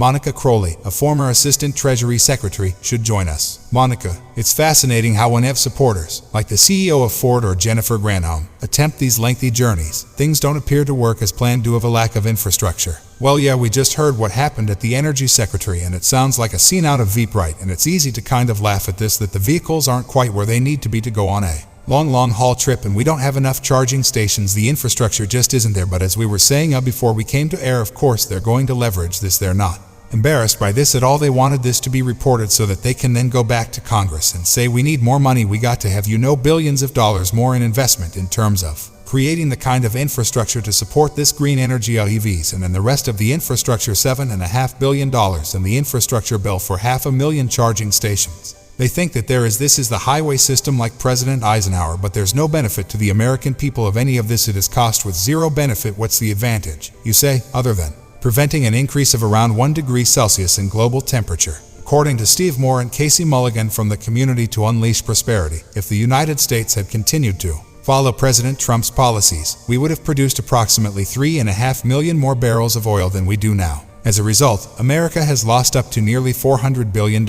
Monica Crowley, a former assistant Treasury secretary, should join us. Monica, it's fascinating how when supporters, like the CEO of Ford or Jennifer Granholm, attempt these lengthy journeys, things don't appear to work as planned due to a lack of infrastructure. Well, yeah, we just heard what happened at the Energy Secretary, and it sounds like a scene out of Veep, right? And it's easy to kind of laugh at this, that the vehicles aren't quite where they need to be to go on a long haul trip, and we don't have enough charging stations. The infrastructure just isn't there. But as we were saying before we came to air, of course they're going to leverage this. They're not embarrassed by this at all. They wanted this to be reported so that they can then go back to Congress and say, we need more money. We got to have, billions of dollars more in investment in terms of creating the kind of infrastructure to support this green energy EVs, and then the rest of the infrastructure, $7.5 billion, and the infrastructure bill for 500,000 charging stations. They think that this is the highway system like President Eisenhower, but there's no benefit to the American people of any of this. It is cost with zero benefit. What's the advantage, you say, other than preventing an increase of around 1 degree Celsius in global temperature? According to Steve Moore and Casey Mulligan from the Community to Unleash Prosperity, if the United States had continued to follow President Trump's policies, we would have produced approximately 3.5 million more barrels of oil than we do now. As a result, America has lost up to nearly $400 billion.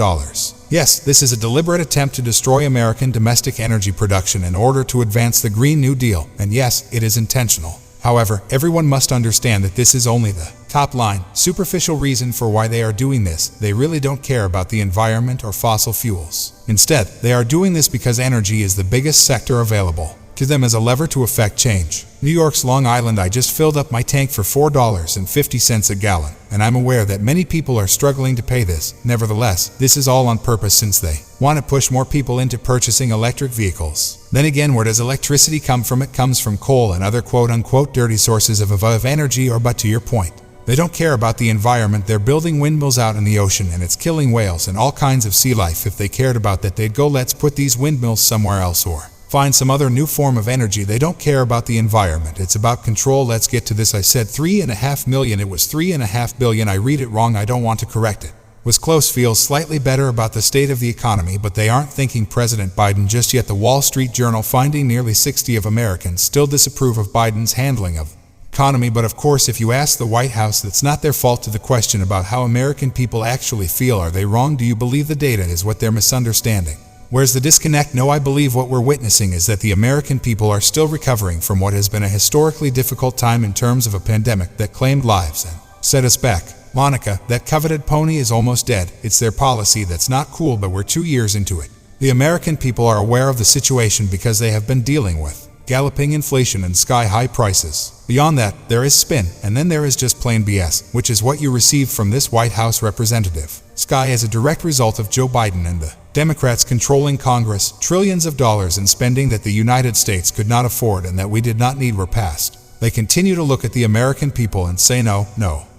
Yes, this is a deliberate attempt to destroy American domestic energy production in order to advance the Green New Deal, and yes, it is intentional. However, everyone must understand that this is only the top line, superficial reason for why they are doing this. They really don't care about the environment or fossil fuels. Instead, they are doing this because energy is the biggest sector available to them as a lever to affect change. New York's Long Island, I just filled up my tank for $4.50 a gallon, and I'm aware that many people are struggling to pay this. Nevertheless, this is all on purpose since they want to push more people into purchasing electric vehicles. Then again, where does electricity come from? It comes from coal and other quote-unquote dirty sources of energy. But to your point, they don't care about the environment. They're building windmills out in the ocean, and it's killing whales and all kinds of sea life. If they cared about that, they'd go, let's put these windmills somewhere else or find some other new form of energy. They don't care about the environment. It's about control. Let's get to this. I said 3.5 million. It was 3.5 billion. I read it wrong. I don't want to correct it. Was close. Feels slightly better about the state of the economy, but they aren't thinking President Biden just yet. The Wall Street Journal finding nearly 60 of Americans still disapprove of Biden's handling of economy. But of course, if you ask the White House, that's not their fault. To the question about how American people actually feel, are they wrong? Do you believe the data is what they're misunderstanding? Where's the disconnect? No, I believe what we're witnessing is that the American people are still recovering from what has been a historically difficult time in terms of a pandemic that claimed lives and set us back. Monica, that coveted pony is almost dead. It's their policy that's not cool, but we're 2 years into it. The American people are aware of the situation because they have been dealing with galloping inflation and sky-high prices. Beyond that, there is spin, and then there is just plain BS, which is what you receive from this White House representative. Sky as a direct result of Joe Biden and the Democrats controlling Congress. Trillions of dollars in spending that the United States could not afford and that we did not need were passed. They continue to look at the American people and say, no,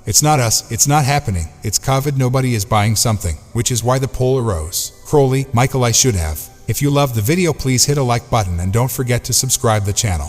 it's not us, it's not happening, it's COVID, nobody is buying something, which is why the poll arose. Crowley, Michael, I should have. If you loved the video, please hit a like button and don't forget to subscribe the channel.